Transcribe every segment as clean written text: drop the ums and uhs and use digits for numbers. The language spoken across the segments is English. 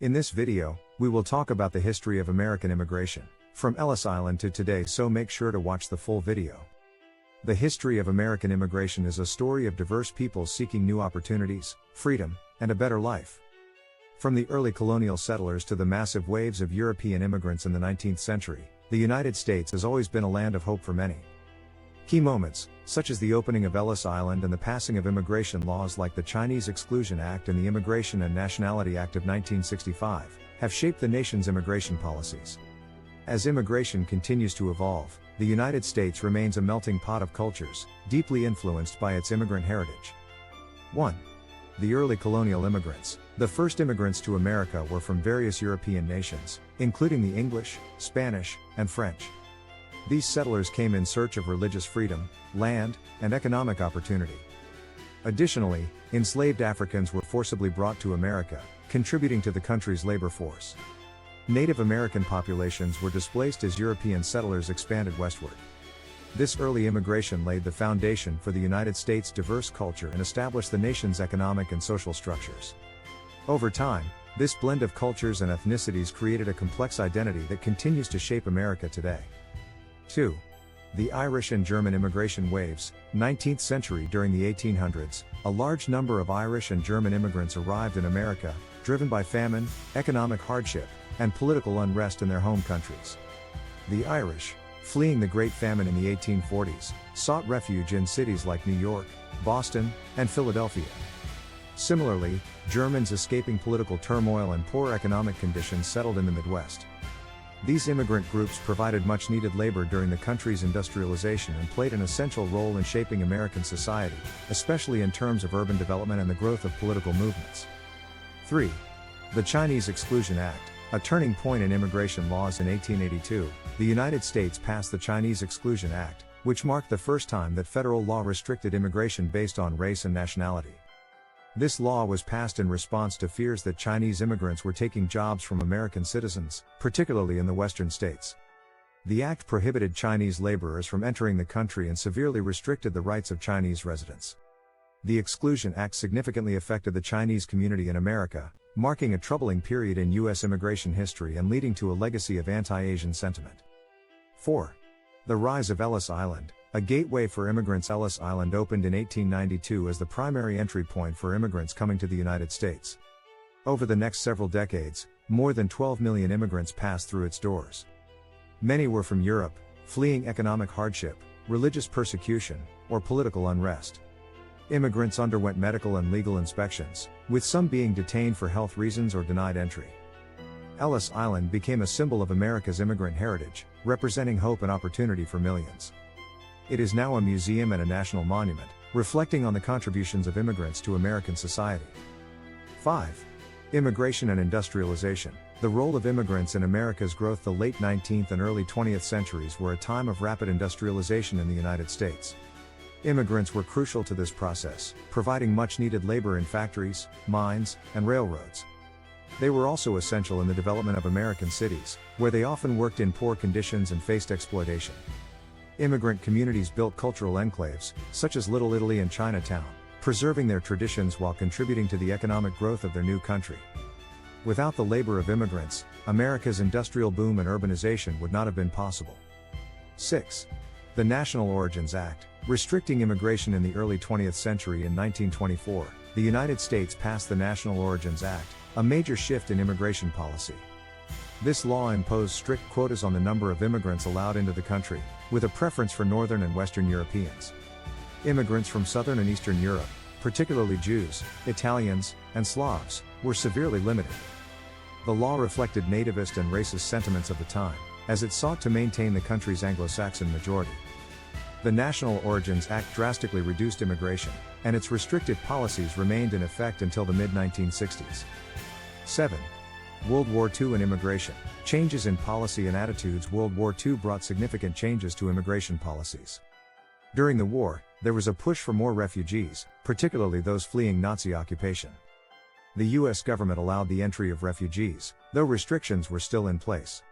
In this video, we will talk about the history of American immigration, from Ellis Island to today, so make sure to watch the full video. The history of American immigration is a story of diverse peoples seeking new opportunities, freedom, and a better life. From the early colonial settlers to the massive waves of European immigrants in the 19th century, the United States has always been a land of hope for many. Key moments, such as the opening of Ellis Island and the passing of immigration laws like the Chinese Exclusion Act and the Immigration and Nationality Act of 1965, have shaped the nation's immigration policies. As immigration continues to evolve, the United States remains a melting pot of cultures, deeply influenced by its immigrant heritage. 1. The early colonial immigrants. The first immigrants to America were from various European nations, including the English, Spanish, and French. These settlers came in search of religious freedom, land, and economic opportunity. Additionally, enslaved Africans were forcibly brought to America, contributing to the country's labor force. Native American populations were displaced as European settlers expanded westward. This early immigration laid the foundation for the United States' diverse culture and established the nation's economic and social structures. Over time, this blend of cultures and ethnicities created a complex identity that continues to shape America today. 2. The Irish and German immigration waves. 19th century. During the 1800s, a large number of Irish and German immigrants arrived in America, driven by famine, economic hardship, and political unrest in their home countries. The Irish, fleeing the Great Famine in the 1840s, sought refuge in cities like New York, Boston, and Philadelphia. Similarly, Germans escaping political turmoil and poor economic conditions settled in the Midwest. These immigrant groups provided much-needed labor during the country's industrialization and played an essential role in shaping American society, especially in terms of urban development and the growth of political movements. 3. The Chinese Exclusion Act. A turning point in immigration laws. In 1882, the United States passed the Chinese Exclusion Act, which marked the first time that federal law restricted immigration based on race and nationality. This law was passed in response to fears that Chinese immigrants were taking jobs from American citizens, particularly in the western states. The act prohibited Chinese laborers from entering the country and severely restricted the rights of Chinese residents. The Exclusion Act significantly affected the Chinese community in America, marking a troubling period in U.S. immigration history and leading to a legacy of anti-Asian sentiment. 4. The rise of Ellis Island. A gateway for immigrants. Ellis Island opened in 1892 as the primary entry point for immigrants coming to the United States. Over the next several decades, more than 12 million immigrants passed through its doors. Many were from Europe, fleeing economic hardship, religious persecution, or political unrest. Immigrants underwent medical and legal inspections, with some being detained for health reasons or denied entry. Ellis Island became a symbol of America's immigrant heritage, representing hope and opportunity for millions. It is now a museum and a national monument, reflecting on the contributions of immigrants to American society. 5. Immigration and industrialization. The role of immigrants in America's growth. The late 19th and early 20th centuries were a time of rapid industrialization in the United States. Immigrants were crucial to this process, providing much-needed labor in factories, mines, and railroads. They were also essential in the development of American cities, where they often worked in poor conditions and faced exploitation. Immigrant communities built cultural enclaves, such as Little Italy and Chinatown, preserving their traditions while contributing to the economic growth of their new country. Without the labor of immigrants, America's industrial boom and urbanization would not have been possible. 6. The National Origins Act. Restricting immigration. In the early 20th century. In 1924, the United States passed the National Origins Act, a major shift in immigration policy. This law imposed strict quotas on the number of immigrants allowed into the country, with a preference for Northern and Western Europeans. Immigrants from Southern and Eastern Europe, particularly Jews, Italians, and Slavs, were severely limited. The law reflected nativist and racist sentiments of the time, as it sought to maintain the country's Anglo-Saxon majority. The National Origins Act drastically reduced immigration, and its restrictive policies remained in effect until the mid-1960s. 7. World War II and immigration. Changes in policy and attitudes. World War II brought significant changes to immigration policies. During the war, there was a push for more refugees, particularly those fleeing Nazi occupation. The U.S. government allowed the entry of refugees, though restrictions were still in place.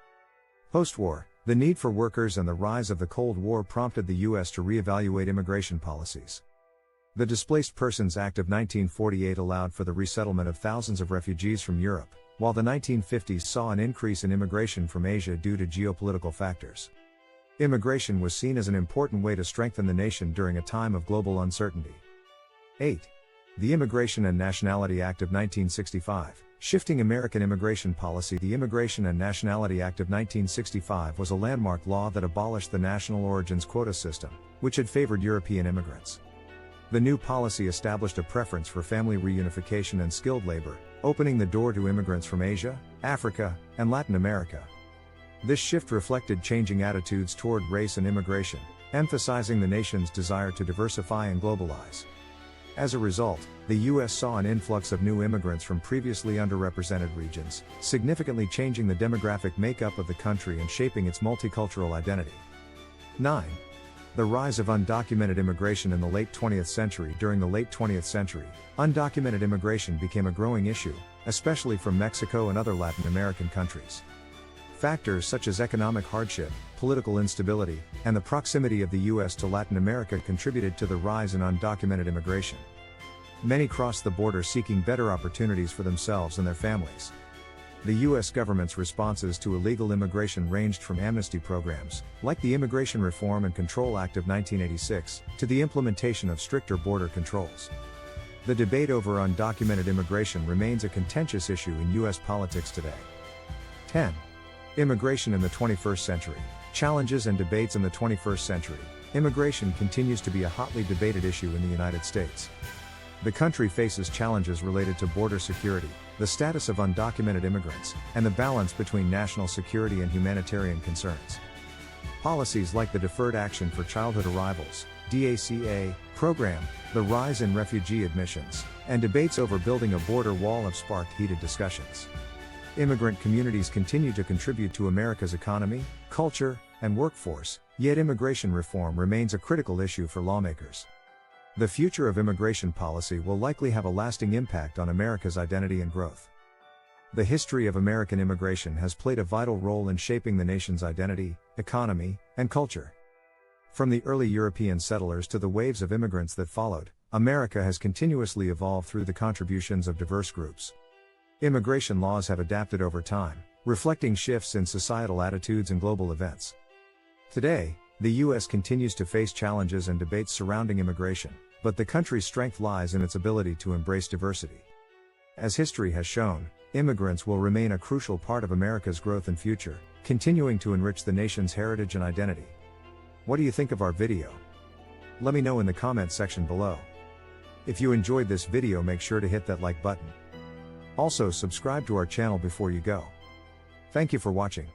Post-war, the need for workers and the rise of the Cold War prompted the U.S. to reevaluate immigration policies. The Displaced Persons Act of 1948 allowed for the resettlement of thousands of refugees from Europe, while the 1950s saw an increase in immigration from Asia due to geopolitical factors. Immigration was seen as an important way to strengthen the nation during a time of global uncertainty. 8. The Immigration and Nationality Act of 1965. Shifting American immigration policy. The Immigration and Nationality Act of 1965 was a landmark law that abolished the national origins quota system, which had favored European immigrants. The new policy established a preference for family reunification and skilled labor, opening the door to immigrants from Asia, Africa, and Latin America. This shift reflected changing attitudes toward race and immigration, emphasizing the nation's desire to diversify and globalize. As a result, the U.S. saw an influx of new immigrants from previously underrepresented regions, significantly changing the demographic makeup of the country and shaping its multicultural identity. 9. The rise of undocumented immigration in the late 20th century. During the late 20th century, undocumented immigration became a growing issue, especially from Mexico and other Latin American countries. Factors such as economic hardship, political instability, and the proximity of the U.S. to Latin America contributed to the rise in undocumented immigration. Many crossed the border seeking better opportunities for themselves and their families. The U.S. government's responses to illegal immigration ranged from amnesty programs, like the Immigration Reform and Control Act of 1986, to the implementation of stricter border controls. The debate over undocumented immigration remains a contentious issue in U.S. politics today. 10. Immigration in the 21st century. Challenges and debates in the 21st century. Immigration continues to be a hotly debated issue in the United States. The country faces challenges related to border security, the status of undocumented immigrants, and the balance between national security and humanitarian concerns. Policies like the Deferred Action for Childhood Arrivals (DACA) program, the rise in refugee admissions, and debates over building a border wall have sparked heated discussions. Immigrant communities continue to contribute to America's economy, culture, and workforce, yet immigration reform remains a critical issue for lawmakers. The future of immigration policy will likely have a lasting impact on America's identity and growth. The history of American immigration has played a vital role in shaping the nation's identity, economy, and culture. From the early European settlers to the waves of immigrants that followed, America has continuously evolved through the contributions of diverse groups. Immigration laws have adapted over time, reflecting shifts in societal attitudes and global events. Today, the U.S. continues to face challenges and debates surrounding immigration, but the country's strength lies in its ability to embrace diversity. As history has shown, immigrants will remain a crucial part of America's growth and future, continuing to enrich the nation's heritage and identity. What do you think of our video? Let me know in the comments section below. If you enjoyed this video, make sure to hit that like button. Also, subscribe to our channel before you go. Thank you for watching.